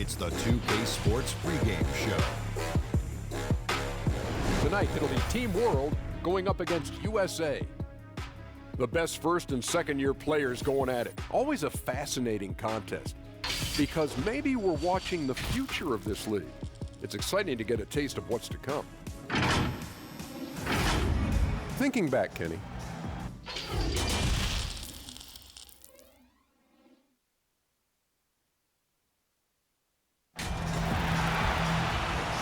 It's the 2K Sports pregame show. Tonight, it'll be Team World going up against USA. The best first and second year players going at it. Always a fascinating contest because maybe we're watching the future of this league. It's exciting to get a taste of what's to come. Thinking back, Kenny.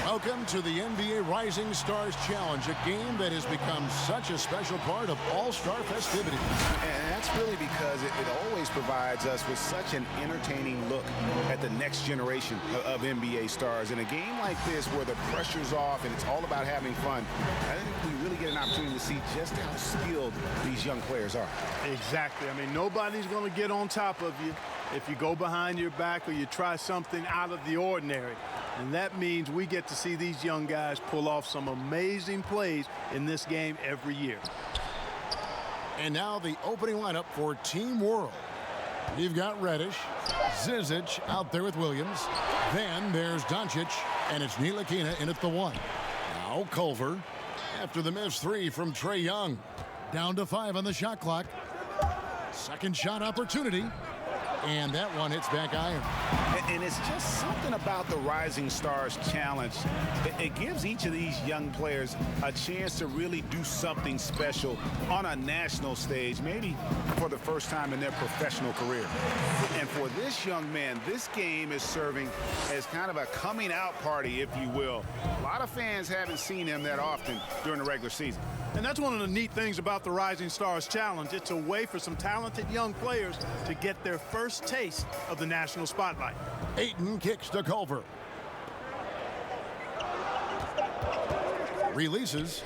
Welcome to the NBA Rising Stars Challenge, a game that has become such a special part of All-Star festivities. And that's really because it always provides us with such an entertaining look at the next generation of NBA stars. In a game like this where the pressure's off and it's all about having fun, I think we really get an opportunity to see just how skilled these young players are. Exactly. I mean, nobody's going to get on top of you if you go behind your back or you try something out of the ordinary. And that means we get to see these young guys pull off some amazing plays in this game every year. And now the opening lineup for Team World. You've got Reddish, Zizic out there with Williams. Then there's Doncic, and it's Ntilikina in at the 1. Now Culver after the missed 3 from Trae Young. Down to 5 on the shot clock. Second shot opportunity. And that one hits back iron. And it's just something about the Rising Stars Challenge. It gives each of these young players a chance to really do something special on a national stage, maybe for the first time in their professional career. And for this young man, this game is serving as kind of a coming out party, if you will. A lot of fans haven't seen him that often during the regular season. And that's one of the neat things about the Rising Stars Challenge. It's a way for some talented young players to get their first taste of the national spotlight. Ayton kicks to Culver. Releases.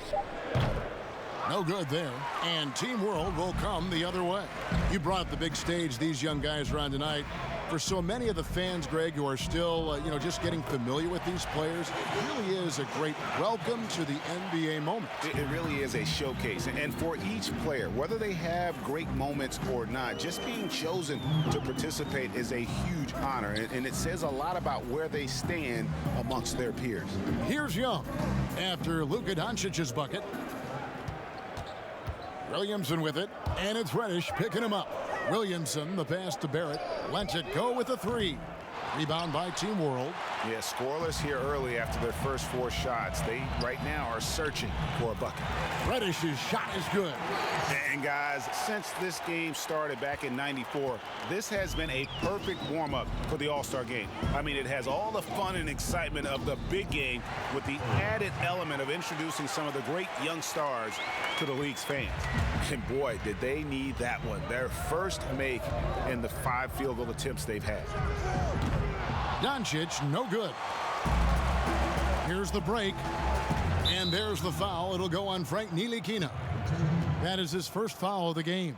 No good there. And Team World will come the other way. You brought up the big stage these young guys are on tonight. For so many of the fans, Greg, who are still, just getting familiar with these players, it really is a great welcome to the NBA moment. It really is a showcase. And for each player, whether they have great moments or not, just being chosen to participate is a huge honor. And it says a lot about where they stand amongst their peers. Here's Young after Luka Doncic's bucket. Williamson with it, and it's Reddish picking him up. Williamson, the pass to Barrett, lets it go with a 3. Rebound by Team World. Yeah, scoreless here early after their first 4 shots. They, right now, are searching for a bucket. Reddish's shot is good. And, guys, since this game started back in '94, this has been a perfect warm-up for the All-Star game. I mean, it has all the fun and excitement of the big game with the added element of introducing some of the great young stars to the league's fans. And, boy, did they need that one. Their first make in the 5 field goal attempts they've had. Doncic, no good. Here's the break. And there's the foul. It'll go on Frank Ntilikina. That is his first foul of the game.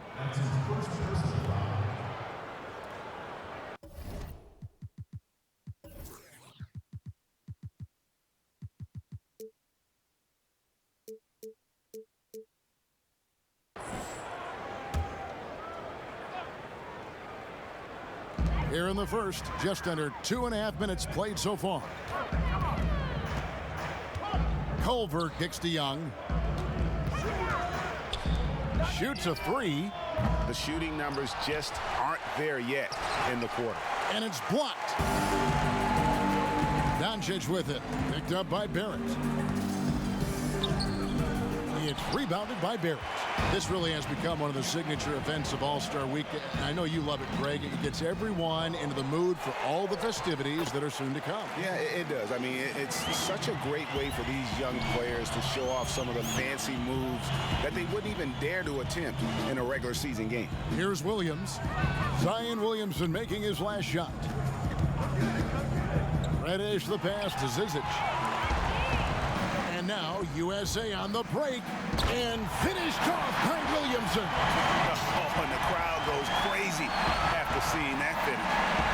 Here in the first, just under 2.5 minutes played so far. Culver kicks to Young. Shoots a 3. The shooting numbers just aren't there yet in the quarter. And it's blocked. Doncic with it. Picked up by Barrett. It's rebounded by Barrett. This really has become one of the signature events of All-Star Week. And I know you love it, Greg. It gets everyone into the mood for all the festivities that are soon to come. Yeah, it does. I mean, it's such a great way for these young players to show off some of the fancy moves that they wouldn't even dare to attempt in a regular season game. Here's Williams. Zion Williamson making his last shot. Reddish the pass to Zizic. And now USA on the break and finished off by Williamson. Oh, and the crowd goes crazy after seeing that finish.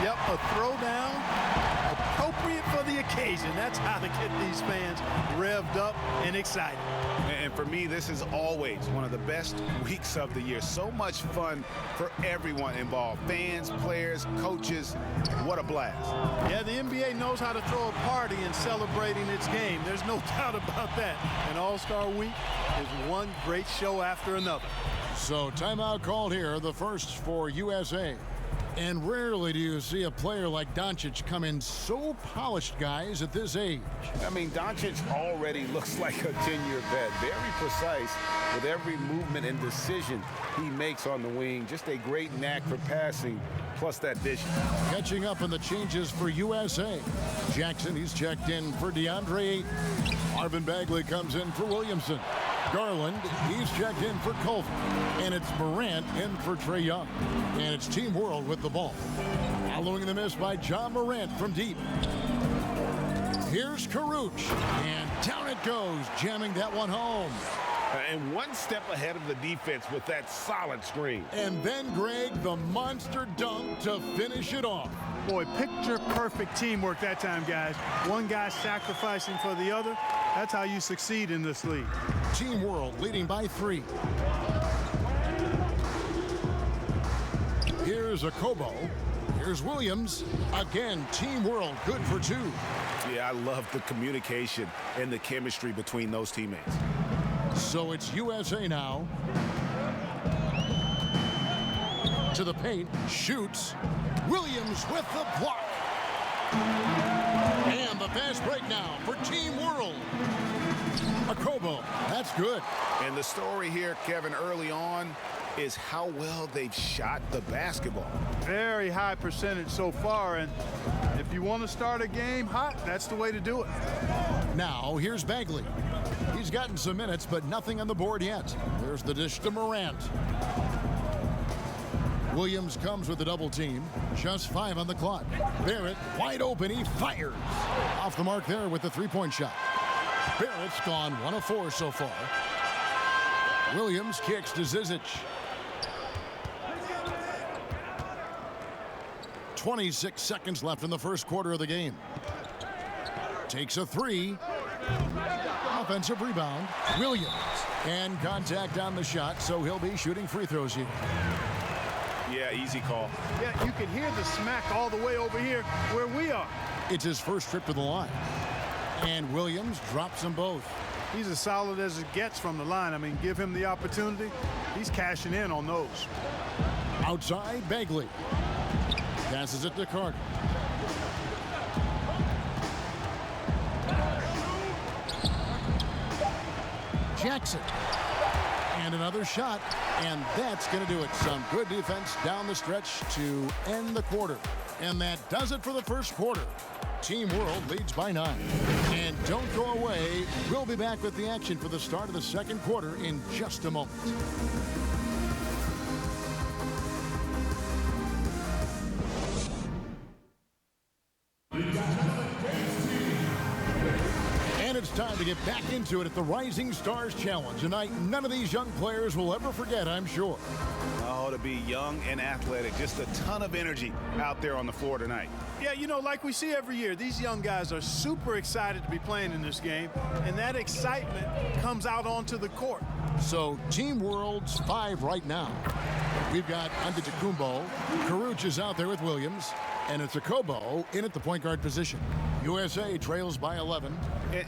Yep, a throwdown appropriate for the occasion. occasion. That's how to get these fans revved up and excited. And for me, this is always one of the best weeks of the year. So much fun for everyone involved. Fans, players, coaches. What a blast. Yeah, the NBA knows how to throw a party in celebrating its game. There's no doubt about that. And All-Star Week is one great show after another. So timeout called here, the first for USA. And rarely do you see a player like Doncic come in so polished, guys, at this age. I mean, Doncic already looks like a 10-year vet. Very precise with every movement and decision he makes on the wing. Just a great knack for passing, plus that vision. Catching up on the changes for USA. Jackson, he's checked in for DeAndre Ayton. Marvin Bagley comes in for Williamson. Garland, he's checked in for Culver. And it's Morant in for Trae Young. And it's Team World with the ball. Following the miss by John Morant from deep. Here's Karuch. And down it goes, jamming that one home. And one step ahead of the defense with that solid screen. And then, Greg, the monster dunk to finish it off. Boy, picture-perfect teamwork that time, guys. One guy sacrificing for the other. That's how you succeed in this league. Team World leading by 3. Here's Okobo. Here's Williams. Again, Team World good for 2. Yeah, I love the communication and the chemistry between those teammates. So it's USA now. To the paint, shoots. Williams with the block. And the fast break now for Team World. Okobo, that's good. And the story here, Kevin, early on is how well they've shot the basketball. Very high percentage so far, and if you want to start a game hot, that's the way to do it. Now, here's Bagley. He's gotten some minutes, but nothing on the board yet. There's the dish to Morant. Williams comes with a double team. Just 5 on the clock. Barrett wide open. He fires. Off the mark there with the three-point shot. Barrett's gone 1 of 4 so far. Williams kicks to Zizic. 26 seconds left in the first quarter of the game. Takes a 3. Offensive rebound. Williams. And contact on the shot, so he'll be shooting free throws here. Yeah, easy call. Yeah, you can hear the smack all the way over here where we are. It's his first trip to the line. And Williams drops them both. He's as solid as it gets from the line. I mean, give him the opportunity. He's cashing in on those. Outside, Bagley. Passes it to Carter. Jackson. And another shot. And that's going to do it. Some good defense down the stretch to end the quarter. And that does it for the first quarter. Team World leads by 9. And don't go away. We'll be back with the action for the start of the second quarter in just a moment. And it's time to get back into it at the Rising Stars Challenge. A night none of these young players will ever forget, I'm sure. Oh, to be young and athletic. Just a ton of energy out there on the floor tonight. Yeah, you know, like we see every year, these young guys are super excited to be playing in this game, and that excitement comes out onto the court. So Team World's 5 right now. We've got Antetokounmpo. Karuch is out there with Williams. And it's Okobo in at the point guard position. USA trails by 11.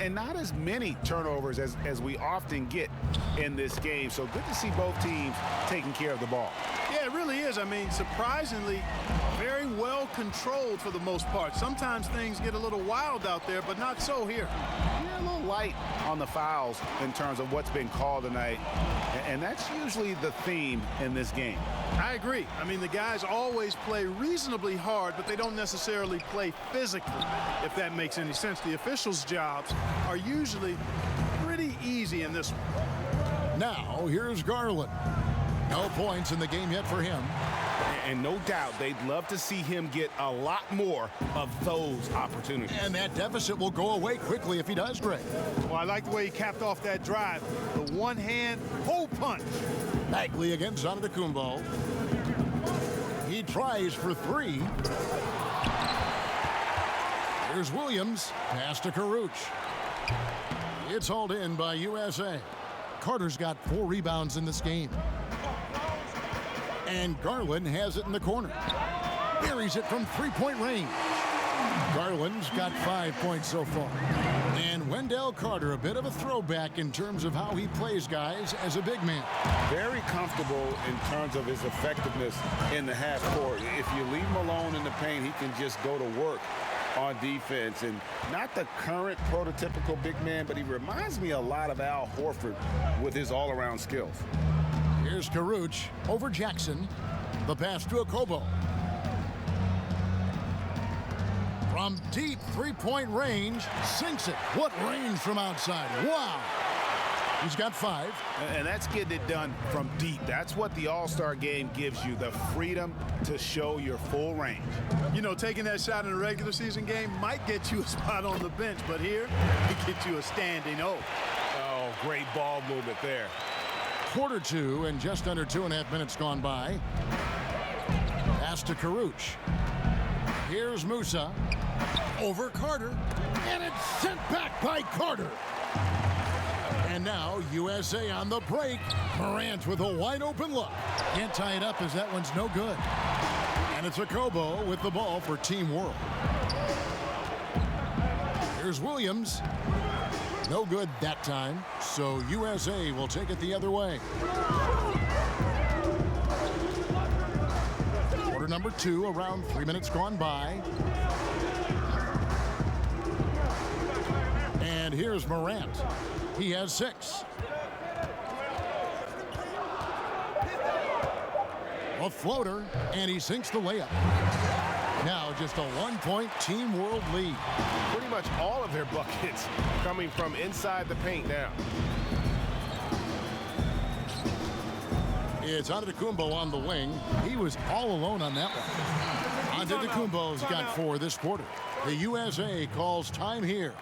And not as many turnovers as we often get in this game. So good to see both teams taking care of the ball. Yeah, it really is. I mean, surprisingly, very well controlled for the most part. Sometimes things get a little wild out there, but not so here. Yeah, a little light on the fouls in terms of what's been called tonight. And that's usually the theme in this game. I agree. I mean, the guys always play reasonably hard, but they don't necessarily play physically, if that makes any sense. The officials' jobs are usually pretty easy in this one. Now, here's Garland. No points in the game yet for him. And no doubt they'd love to see him get a lot more of those opportunities. And that deficit will go away quickly if he does, Greg. Well, I like the way he capped off that drive. The one-hand hole punch. Bagley against Antetokounmpo. He tries for 3. Here's Williams. Pass to Karuch. It's hauled in by USA. Carter's got 4 rebounds in this game. And Garland has it in the corner. Buries it from 3-point range. Garland's got 5 points so far. And Wendell Carter, a bit of a throwback in terms of how he plays guys as a big man. Very comfortable in terms of his effectiveness in the half court. If you leave him alone in the paint, he can just go to work on defense. And not the current prototypical big man, but he reminds me a lot of Al Horford with his all-around skills. Here's Karuch over Jackson. The pass to Okobo. From deep 3-point range, sinks it. What range from outside. Wow. He's got 5. And that's getting it done from deep. That's what the All-Star game gives you, the freedom to show your full range. You know, taking that shot in a regular season game might get you a spot on the bench, but here, it gets you a standing O. Oh, great ball movement there. Quarter 2 and just under 2.5 minutes gone by. Pass to Karuch. Here's Musa. Over Carter. And it's sent back by Carter. And now USA on the break. Morant with a wide open look. Can't tie it up as that one's no good. And it's Okobo with the ball for Team World. Here's Williams. No good that time. So USA will take it the other way. Quarter number 2, around 3 minutes gone by. And here's Morant. He has 6. A floater, and he sinks the layup. Now just a 1-point Team World lead. Pretty much all of their buckets coming from inside the paint now. It's Antetokounmpo on the wing. He was all alone on that one. Antetokounmpo's got 4 this quarter. The USA calls time here.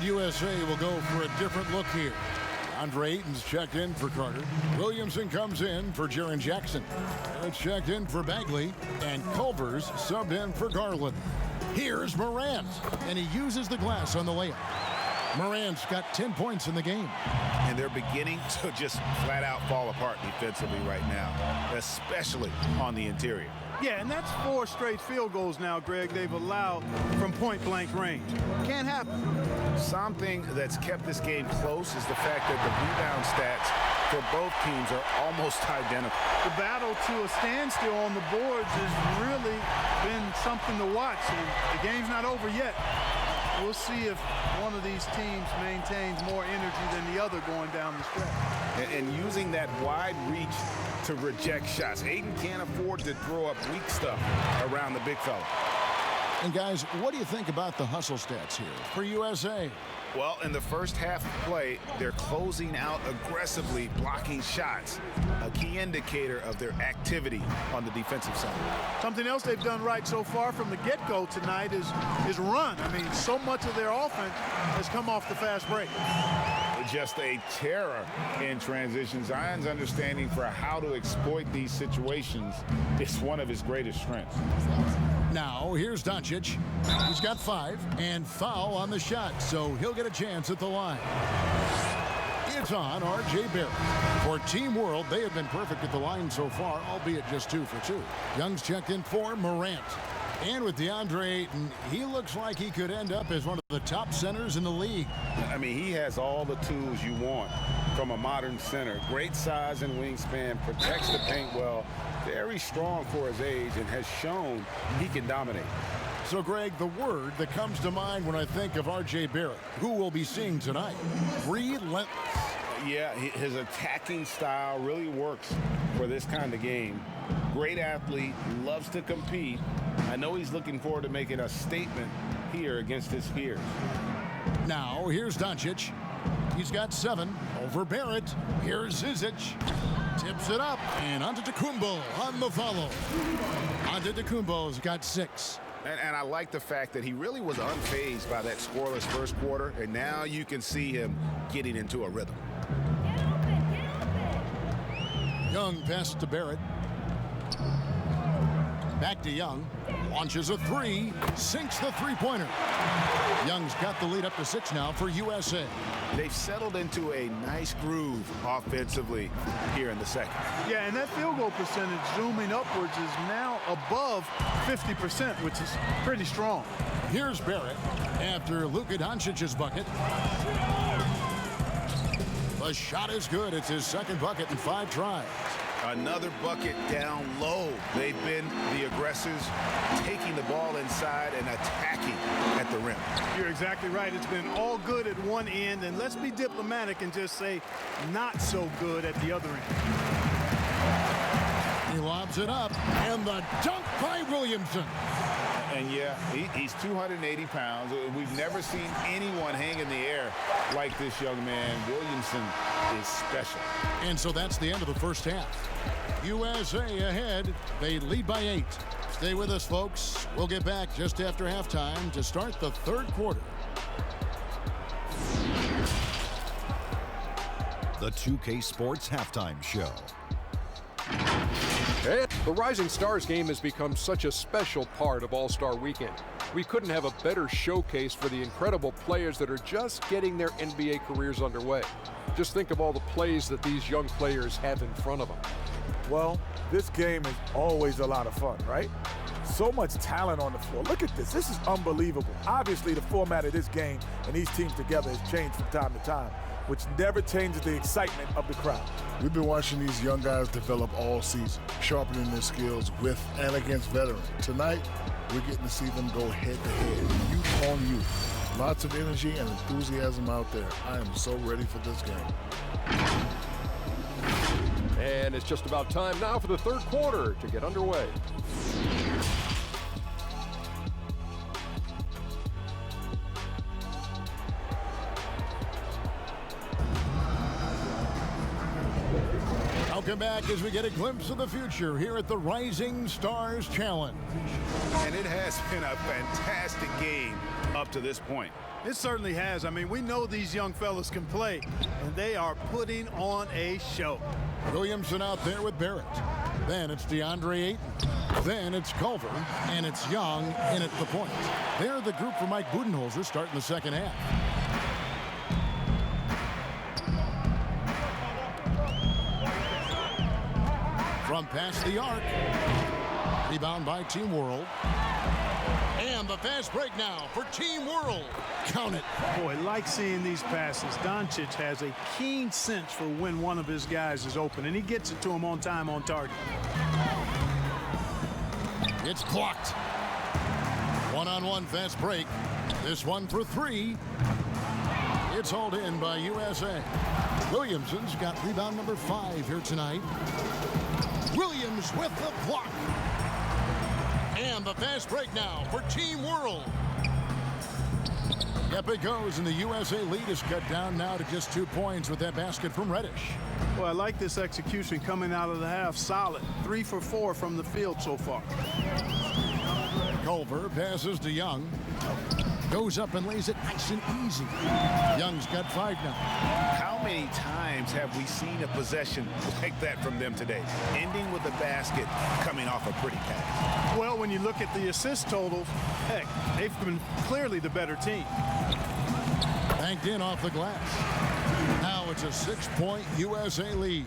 USA will go for a different look here. Andre Ayton's checked in for Carter. Williamson comes in for Jaren Jackson. It's checked in for Bagley. And Culver's subbed in for Garland. Here's Morant. And he uses the glass on the layup. Morant's got 10 points in the game. And they're beginning to just flat out fall apart defensively right now, especially on the interior. Yeah, and that's 4 straight field goals now, Greg, they've allowed from point-blank range. Can't happen. Something that's kept this game close is the fact that the rebound stats for both teams are almost identical. The battle to a standstill on the boards has really been something to watch, and the game's not over yet. We'll see if one of these teams maintains more energy than the other going down the stretch. And using that wide reach to reject shots. Ayton can't afford to throw up weak stuff around the big fella. And guys, what do you think about the hustle stats here for USA? Well, in the first half of play, they're closing out aggressively, blocking shots, a key indicator of their activity on the defensive side. Something else they've done right so far from the get-go tonight is run. I mean, so much of their offense has come off the fast break. Just a terror in transition. Zion's understanding for how to exploit these situations is one of his greatest strengths. Now, here's Doncic. He's got 5 and foul on the shot, so he'll get a chance at the line. It's on R.J. Barrett. For Team World, they have been perfect at the line so far, albeit just 2 for 2. Young's checked in for Morant. And with DeAndre Ayton, he looks like he could end up as one of the top centers in the league. I mean, he has all the tools you want from a modern center. Great size and wingspan, protects the paint well, very strong for his age, and has shown he can dominate. So, Greg, the word that comes to mind when I think of R.J. Barrett, who we'll be seeing tonight, relentless. Yeah, his attacking style really works for this kind of game. Great athlete, loves to compete. I know he's looking forward to making a statement here against his peers. Now, here's Doncic. He's got 7 over Barrett. Here's Zizic. Tips it up, and Antetokounmpo on the follow. Antetokounmpo's got 6. And I like the fact that he really was unfazed by that scoreless first quarter, and now you can see him getting into a rhythm. Young pass to Barrett. Back to Young. Launches a 3. Sinks the three-pointer. Young's got the lead up to 6 now for USA. They've settled into a nice groove offensively here in the second. Yeah, and that field goal percentage zooming upwards is now above 50%, which is pretty strong. Here's Barrett after Luka Doncic's bucket. The shot is good. It's his second bucket in 5 tries. Another bucket down low. They've been the aggressors, taking the ball inside and attacking at the rim. You're exactly right. It's been all good at one end, and let's be diplomatic and just say not so good at the other end. He lobs it up, and the dunk by Williamson. And yeah, he's 280 pounds. We've never seen anyone hang in the air like this young man. Williamson is special. And so that's the end of the first half. USA ahead. They lead by 8. Stay with us, folks. We'll get back just after halftime to start the third quarter. The 2K Sports Halftime Show. And the Rising Stars game has become such a special part of All-Star Weekend. We couldn't have a better showcase for the incredible players that are just getting their NBA careers underway. Just think of all the plays that these young players have in front of them. Well, this game is always a lot of fun, right? So much talent on the floor. Look at this. This is unbelievable. Obviously, the format of this game and these teams together has changed from time to time, which never changes the excitement of the crowd. We've been watching these young guys develop all season, sharpening their skills with and against veterans. Tonight, we're getting to see them go head-to-head, youth on youth. Lots of energy and enthusiasm out there. I am so ready for this game. And it's just about time now for the third quarter to get underway. Welcome back as we get a glimpse of the future here at the Rising Stars Challenge. And it has been a fantastic game up to this point. It certainly has. I mean, we know these young fellas can play, and they are putting on a show. Williamson out there with Barrett. Then it's DeAndre Ayton. Then it's Culver, and it's Young in at the point. They're the group for Mike Budenholzer starting the second half. From past the arc. Rebound by Team World. And the fast break now for Team World. Count it. Boy, like seeing these passes. Doncic has a keen sense for when one of his guys is open, and he gets it to him on time, on target. It's blocked. One-on-one fast break. This one for 3. It's hauled in by USA. Williamson's got rebound number 5 here tonight. Williams with the block. And the fast break now for Team World. Up it goes, and the USA lead is cut down now to just 2 points with that basket from Reddish. Well, I like this execution coming out of the half. Solid. 3 for 4 from the field so far. Culver passes to Young. Goes up and lays it nice and easy. Young's got 5 now. How many times have we seen a possession like that from them today? Ending with a basket, coming off a pretty pass. Well, when you look at the assist totals, heck, they've been clearly the better team. Banked in off the glass. Now it's a 6-point USA lead.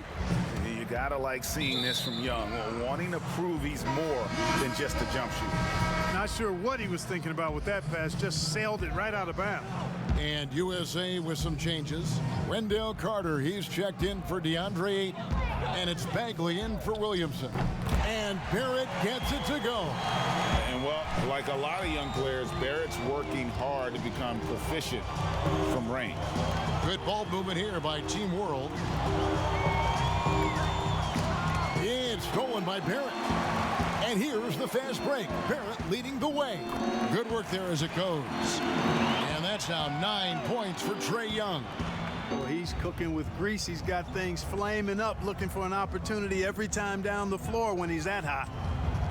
You gotta like seeing this from Young, wanting to prove he's more than just a jump shooter. Not sure what he was thinking about with that pass, just sailed it right out of bounds. And USA with some changes. Wendell Carter, he's checked in for DeAndre Ayton. And it's Bagley in for Williamson. And Barrett gets it to go. And well, like a lot of young players, Barrett's working hard to become proficient from range. Good ball movement here by Team World. It's stolen by Barrett. And here's the fast break. Barrett leading the way. Good work there as it goes. And that's now 9 points for Trae Young. Well, he's cooking with grease. He's got things flaming up, looking for an opportunity every time down the floor when he's that hot.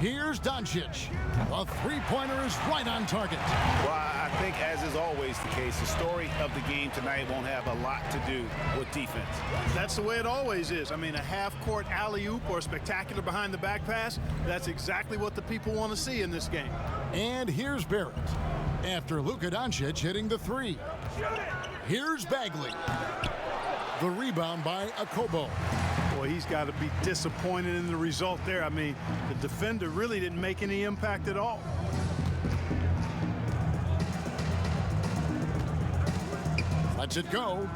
Here's Doncic. A three-pointer is right on target. Well, I think, as is always the case, the story of the game tonight won't have a lot to do with defense. That's the way it always is. I mean, a half-court alley-oop or a spectacular behind-the-back pass, that's exactly what the people want to see in this game. And here's Barrett. After Luka Doncic hitting the three. Here's Bagley. The rebound by Okobo. Boy, he's got to be disappointed in the result there. I mean, the defender really didn't make any impact at all. Lets it go.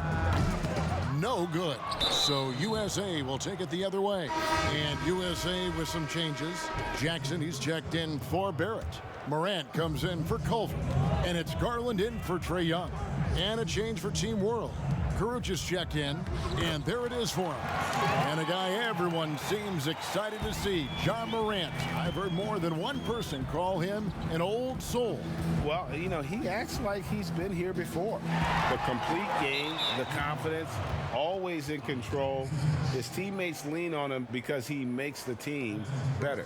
No good. So USA will take it the other way. And USA with some changes. Jackson, he's checked in for Barrett. Morant comes in for Culver. And it's Garland in for Trae Young. And a change for Team World. Kuruc is checked in, and there it is for him. And a guy everyone seems excited to see, Ja Morant. I've heard more than one person call him an old soul. Well, you know, he acts like he's been here before. The complete game, the confidence, always in control. His teammates lean on him because he makes the team better.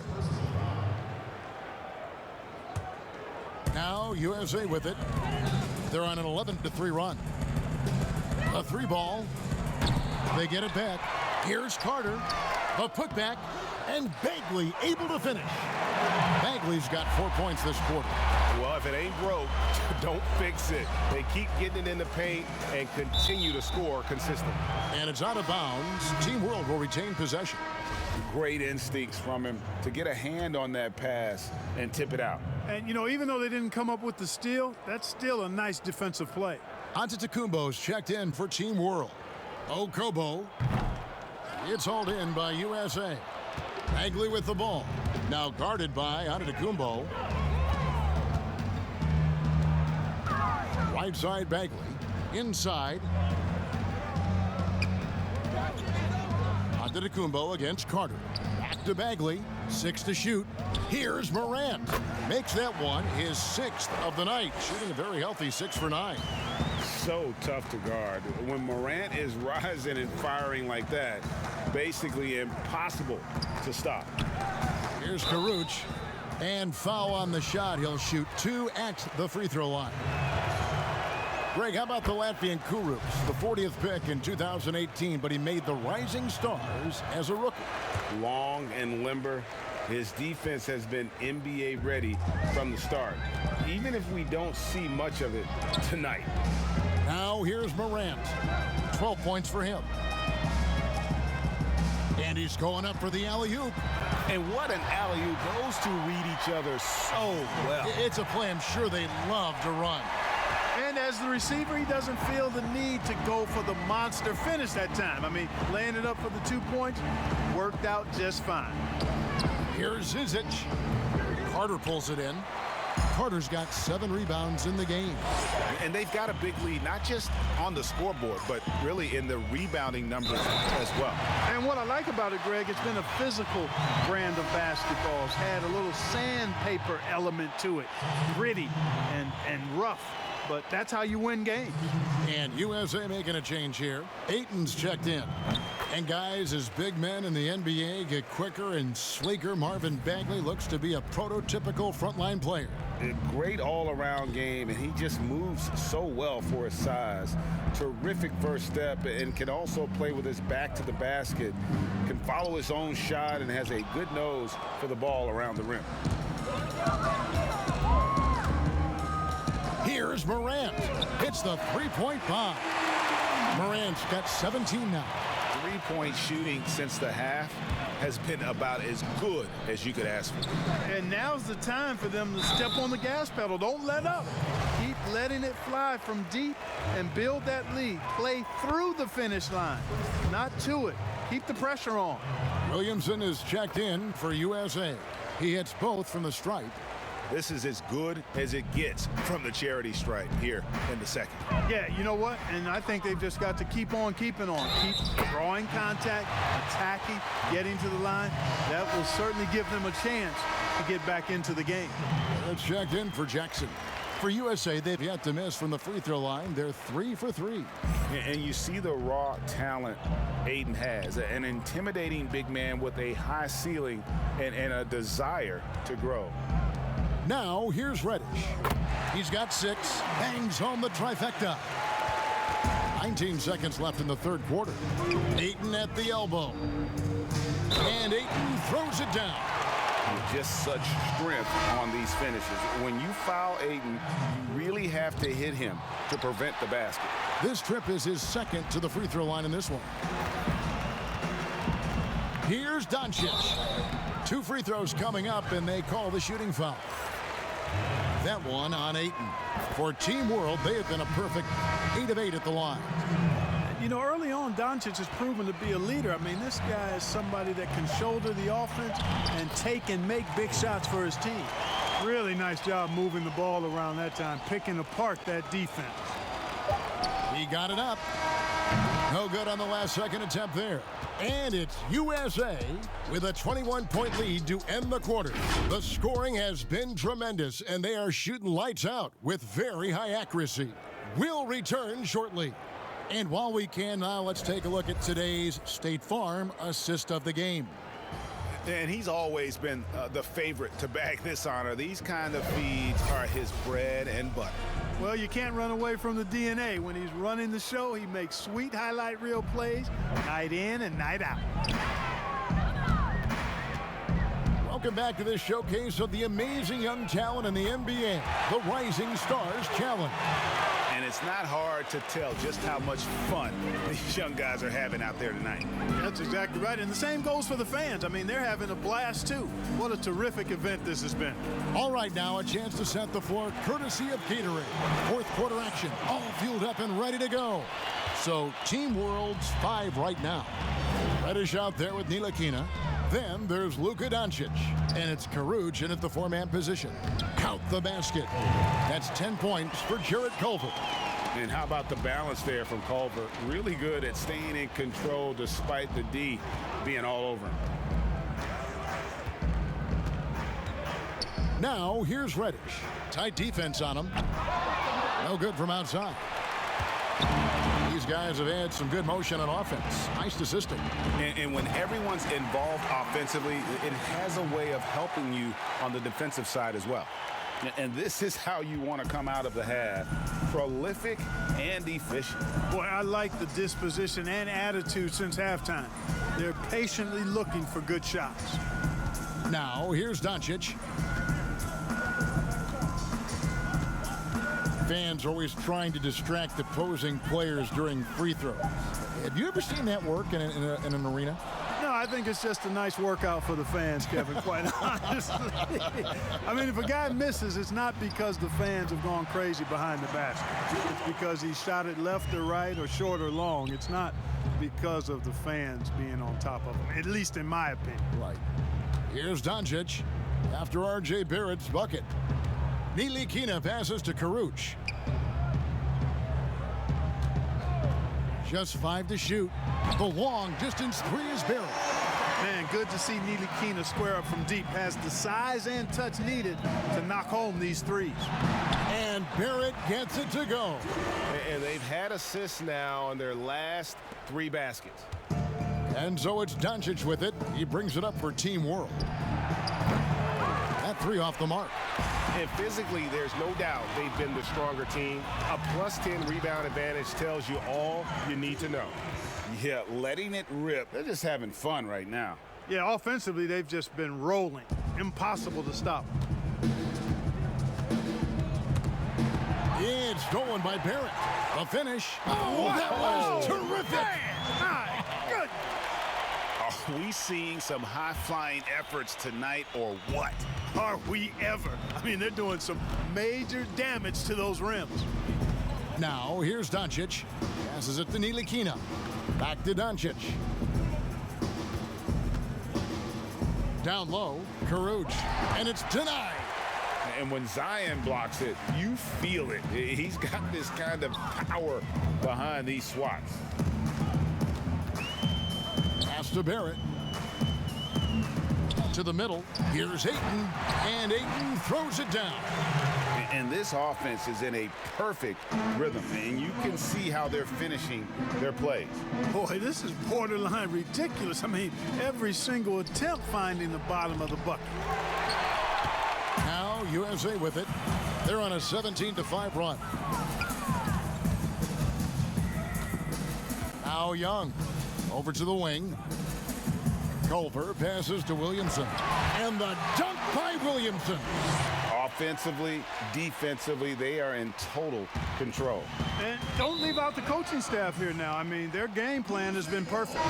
Now USA with it. They're on an 11-3 run. A three ball. They get it back. Here's Carter. A putback. And Bagley able to finish. Bagley's got 4 points this quarter. Well, if it ain't broke, don't fix it. They keep getting it in the paint and continue to score consistently. And it's out of bounds. Team World will retain possession. Great instincts from him to get a hand on that pass and tip it out. And, you know, even though they didn't come up with the steal, that's still a nice defensive play. Antetokounmpo's checked in for Team World. Okobo. It's hauled in by USA. Bagley with the ball. Now guarded by Antetokounmpo. Right side Bagley. Inside. Antetokounmpo against Carter. Back to Bagley. 6 to shoot. Here's Morant. Makes that one his 6th of the night. Shooting a very healthy 6 for 9. So tough to guard. When Morant is rising and firing like that, basically impossible to stop. Here's Kuruc. And foul on the shot. He'll shoot 2 at the free throw line. Greg, how about the Latvian Kuruc? The 40th pick in 2018, but he made the Rising Stars as a rookie. Long and limber. His defense has been NBA ready from the start, even if we don't see much of it tonight. Now here's Morant. 12 points for him. And he's going up for the alley-oop. And what an alley-oop. Those two read each other so well. It's a play I'm sure they love to run. And as the receiver, he doesn't feel the need to go for the monster finish that time. I mean, laying it up for the 2 points worked out just fine. Here's Zizic. Carter pulls it in. Carter's got 7 rebounds in the game. And they've got a big lead, not just on the scoreboard, but really in the rebounding numbers as well. And what I like about it, Greg, it's been a physical brand of basketball. It's had a little sandpaper element to it. Gritty and rough. But that's how you win games. And USA making a change here. Ayton's checked in. And guys, as big men in the NBA get quicker and sleeker, Marvin Bagley looks to be a prototypical frontline player. A great all-around game, and he just moves so well for his size. Terrific first step, and can also play with his back to the basket. Can follow his own shot and has a good nose for the ball around the rim. Here's Morant. It's the three-point bomb. Morant's got 17 now. Three-point shooting since the half has been about as good as you could ask for. And now's the time for them to step on the gas pedal. Don't let up. Keep letting it fly from deep and build that lead. Play through the finish line, not to it. Keep the pressure on. Williamson is checked in for USA. He hits both from the stripe. This is as good as it gets from the charity stripe here in the second. Yeah, you know what? And I think they've just got to keep on keeping on. Keep drawing contact, attacking, getting to the line. That will certainly give them a chance to get back into the game. Let's check in for Jackson. For USA, they've yet to miss from the free throw line. They're 3 for 3. And you see the raw talent Aiden has. An intimidating big man with a high ceiling and a desire to grow. Now, here's Reddish. He's got 6, bangs home the trifecta. 19 seconds left in the third quarter. Ayton at the elbow. And Ayton throws it down. Just such strength on these finishes. When you foul Aiden, you really have to hit him to prevent the basket. This trip is his second to the free throw line in this one. Here's Doncic. 2 free throws coming up, and they call the shooting foul. That one on Ayton. For Team World, they have been a perfect 8 of 8 at the line. You know, early on, Doncic has proven to be a leader. I mean, this guy is somebody that can shoulder the offense and take and make big shots for his team. Really nice job moving the ball around that time, picking apart that defense. He got it up. No good on the last second attempt there. And it's USA with a 21-point lead to end the quarter. The scoring has been tremendous, and they are shooting lights out with very high accuracy. We'll return shortly. And while we can now, let's take a look at today's State Farm assist of the game. And he's always been the favorite to bag this honor. These kind of feeds are his bread and butter. Well, you can't run away from the DNA. When he's running the show, he makes sweet highlight reel plays night in and night out. Welcome back to this showcase of the amazing young talent in the NBA, the Rising Stars Challenge. And it's not hard to tell just how much fun these young guys are having out there tonight. That's exactly right. And the same goes for the fans. I mean, they're having a blast, too. What a terrific event this has been. All right, now a chance to set the floor courtesy of Gatorade. Fourth quarter action, all fueled up and ready to go. So Team World's 5 right now. Reddish out there with Ntilikina. Then there's Luka Doncic, and it's Karuch in at the 4-man position. Count the basket. That's 10 points for Jarrett Culver. And how about the balance there from Culver? Really good at staying in control despite the D being all over him. Now here's Reddish. Tight defense on him. No good from outside. These guys have had some good motion on offense. Nice assisting. And when everyone's involved offensively, it has a way of helping you on the defensive side as well. And this is how you want to come out of the half. Prolific and efficient. Boy, I like the disposition and attitude since halftime. They're patiently looking for good shots. Now here's Doncic. Fans are always trying to distract opposing players during free throws. Have you ever seen that work in an arena? No, I think it's just a nice workout for the fans, Kevin, quite honestly. I mean, if a guy misses, it's not because the fans have gone crazy behind the basket. It's because he shot it left or right or short or long. It's not because of the fans being on top of him, at least in my opinion. Right. Here's Doncic after R.J. Barrett's bucket. Ntilikina passes to Karuch. Just 5 to shoot. The long distance 3 is Barrett. Man, good to see Ntilikina square up from deep. Has the size and touch needed to knock home these threes. And Barrett gets it to go. And they've had assists now on their last 3 baskets. And so it's Doncic with it. He brings it up for Team World. That 3 off the mark. And physically, there's no doubt they've been the stronger team. A +10 rebound advantage tells you all you need to know. Yeah, letting it rip. They're just having fun right now. Yeah, offensively, they've just been rolling. Impossible to stop. It's stolen by Barrett. The finish. Oh, that was terrific. My goodness. Are we seeing some high-flying efforts tonight or what? Are we ever? I mean, they're doing some major damage to those rims. Now, here's Doncic. Passes it to Ntilikina. Back to Doncic. Down low, Karuch. And it's denied. And when Zion blocks it, you feel it. He's got this kind of power behind these swats. Pass to Barrett. To the middle. Here's Ayton. And Ayton throws it down. And this offense is in a perfect rhythm, and you can see how they're finishing their plays. Boy, this is borderline ridiculous. I mean, every single attempt finding the bottom of the bucket. Now USA with it. They're on a 17-5 run. Now Young over to the wing. Culver passes to Williamson. And the dunk by Williamson. Offensively, defensively, they are in total control. And don't leave out the coaching staff here now. I mean, their game plan has been perfect.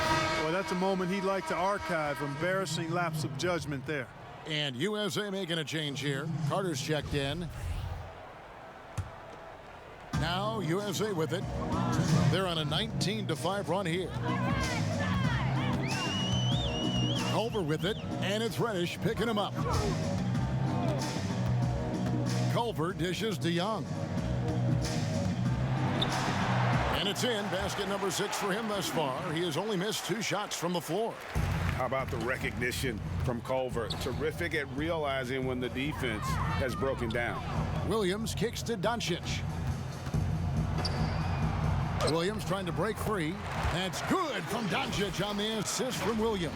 Boy, that's a moment he'd like to archive. Embarrassing lapse of judgment there. And USA making a change here. Carter's checked in. Now USA with it. They're on a 19-5 run here. Culver with it, and it's Reddish picking him up. Culver dishes to Young. And it's in. Basket number 6 for him thus far. He has only missed 2 shots from the floor. How about the recognition from Culver? Terrific at realizing when the defense has broken down. Williams kicks to Doncic. Williams trying to break free. That's good from Doncic on the assist from Williams.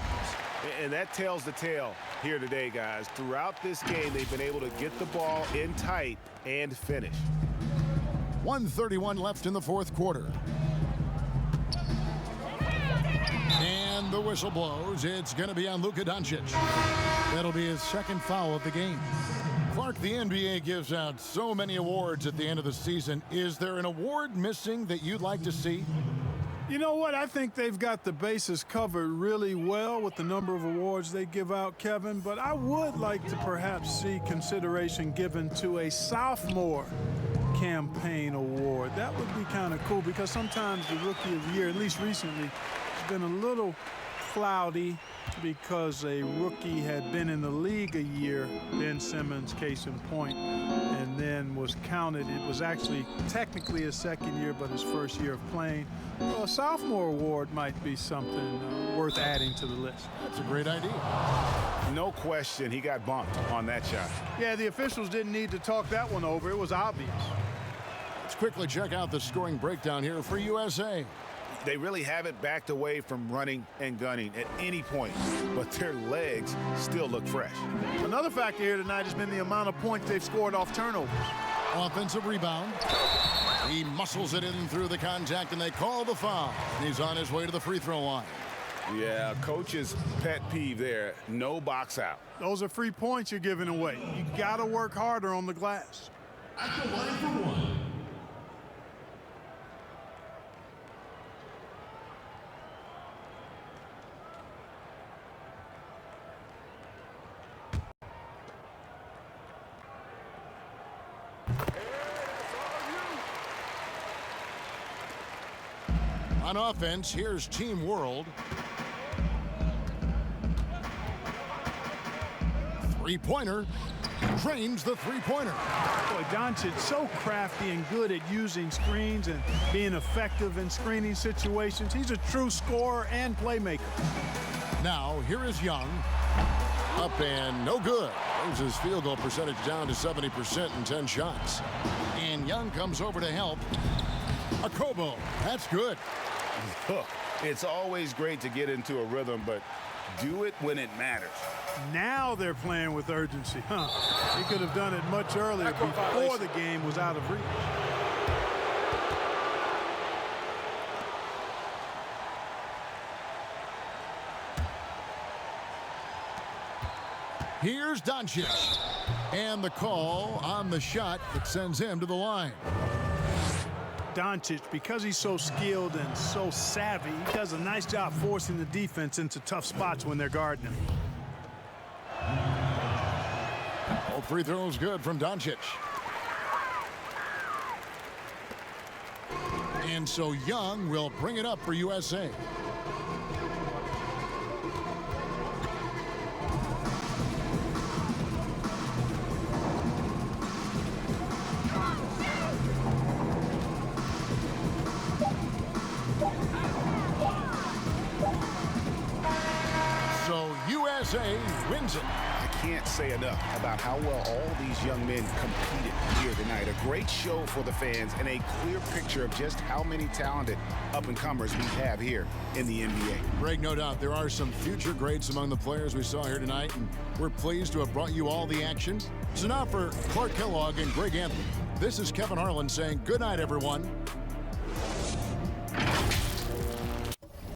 And that tells the tale here today, guys. Throughout this game, they've been able to get the ball in tight and finish. 1:31 left in the 4th quarter. And the whistle blows. It's going to be on Luka Doncic. That'll be his 2nd foul of the game. Clark, the NBA gives out so many awards at the end of the season. Is there an award missing that you'd like to see? You know what? I think they've got the bases covered really well with the number of awards they give out, Kevin. But I would like to perhaps see consideration given to a sophomore campaign award. That would be kind of cool because sometimes the Rookie of the Year, at least recently, has been a little cloudy because a rookie had been in the league a year, Ben Simmons, case in point, and then was counted. It was actually technically his 2nd year, but his 1st year of playing. Well, a sophomore award might be something worth adding to the list. That's a great idea. No question, he got bumped on that shot. Yeah, the officials didn't need to talk that one over. It was obvious. Let's quickly check out the scoring breakdown here for USA. They really haven't backed away from running and gunning at any point, but their legs still look fresh. Another factor here tonight has been the amount of points they've scored off turnovers. Offensive rebound. He muscles it in through the contact, and they call the foul. He's on his way to the free throw line. Yeah, coach's pet peeve there, no box out. Those are free points you're giving away. You got to work harder on the glass. At the line for one. On offense, here's Team World. Three-pointer. Drains the three-pointer. Boy, Doncic so crafty and good at using screens and being effective in screening situations. He's a true scorer and playmaker. Now, here is Young. Up and no good. Brings his field goal percentage down to 70% in 10 shots. And Young comes over to help. Akobo, that's good. Look, it's always great to get into a rhythm, but do it when it matters. Now they're playing with urgency. He could have done it much earlier before the game was out of reach. Here's Doncic. And the call on the shot that sends him to the line. Doncic, because he's so skilled and so savvy, he does a nice job forcing the defense into tough spots when they're guarding him. All free throws good from Doncic. And so Young will bring it up for USA. USA wins it. I can't say enough about how well all these young men competed here tonight. A great show for the fans and a clear picture of just how many talented up-and-comers we have here in the NBA. Greg, no doubt there are some future greats among the players we saw here tonight, and we're pleased to have brought you all the action. So now for Clark Kellogg and Greg Anthony, this is Kevin Harlan saying good night, everyone.